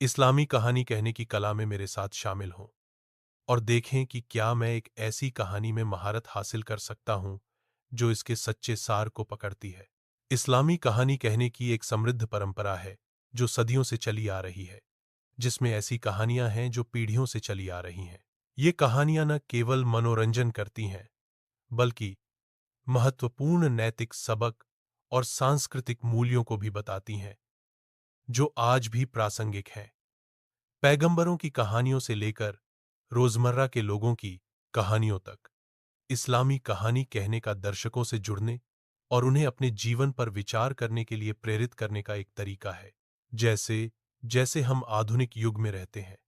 इस्लामी कहानी कहने की कला में मेरे साथ शामिल हों और देखें कि क्या मैं एक ऐसी कहानी में महारत हासिल कर सकता हूं जो इसके सच्चे सार को पकड़ती है। इस्लामी कहानी कहने की एक समृद्ध परंपरा है जो सदियों से चली आ रही है, जिसमें ऐसी कहानियां हैं जो पीढ़ियों से चली आ रही हैं। ये कहानियां न केवल मनोरंजन करती हैं, बल्कि महत्वपूर्ण नैतिक सबक और सांस्कृतिक मूल्यों को भी बताती हैं, जो आज भी प्रासंगिक हैं। पैगंबरों की कहानियों से लेकर रोजमर्रा के लोगों की कहानियों तक, इस्लामी कहानी कहने का दर्शकों से जुड़ने और उन्हें अपने जीवन पर विचार करने के लिए प्रेरित करने का एक तरीका है। जैसे जैसे हम आधुनिक युग में रहते हैं,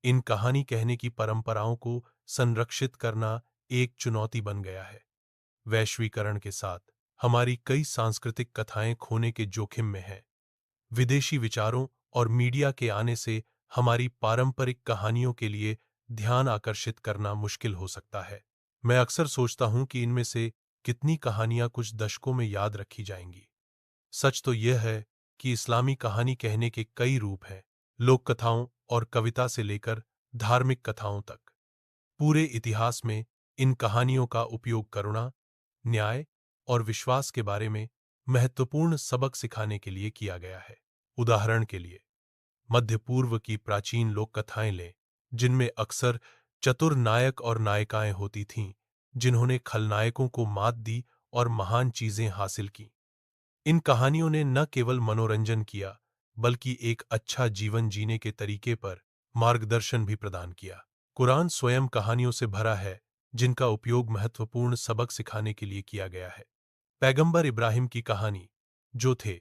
इन कहानी कहने की परंपराओं को संरक्षित करना एक चुनौती बन गया है। वैश्वीकरण के साथ हमारी कई सांस्कृतिक कथाएं खोने के जोखिम में हैं। विदेशी विचारों और मीडिया के आने से हमारी पारंपरिक कहानियों के लिए ध्यान आकर्षित करना मुश्किल हो सकता है। मैं अक्सर सोचता हूं कि इनमें से कितनी कहानियां कुछ दशकों में याद रखी जाएंगी। सच तो यह है कि इस्लामी कहानी कहने के कई रूप हैं, लोक कथाओं और कविता से लेकर धार्मिक कथाओं तक। पूरे इतिहास में इन कहानियों का उपयोग करुणा, न्याय और विश्वास के बारे में महत्वपूर्ण सबक सिखाने के लिए किया गया है। उदाहरण के लिए, मध्य पूर्व की प्राचीन लोक कथाएं लें, जिनमें अक्सर चतुर नायक और नायिकाएं होती थीं, जिन्होंने खलनायकों को मात दी और महान चीजें हासिल की। इन कहानियों ने न केवल मनोरंजन किया, बल्कि एक अच्छा जीवन जीने के तरीके पर मार्गदर्शन भी प्रदान किया। कुरान स्वयं कहानियों से भरा है, जिनका उपयोग महत्वपूर्ण सबक सिखाने के लिए किया गया है। पैगंबर इब्राहिम की कहानी, जो थे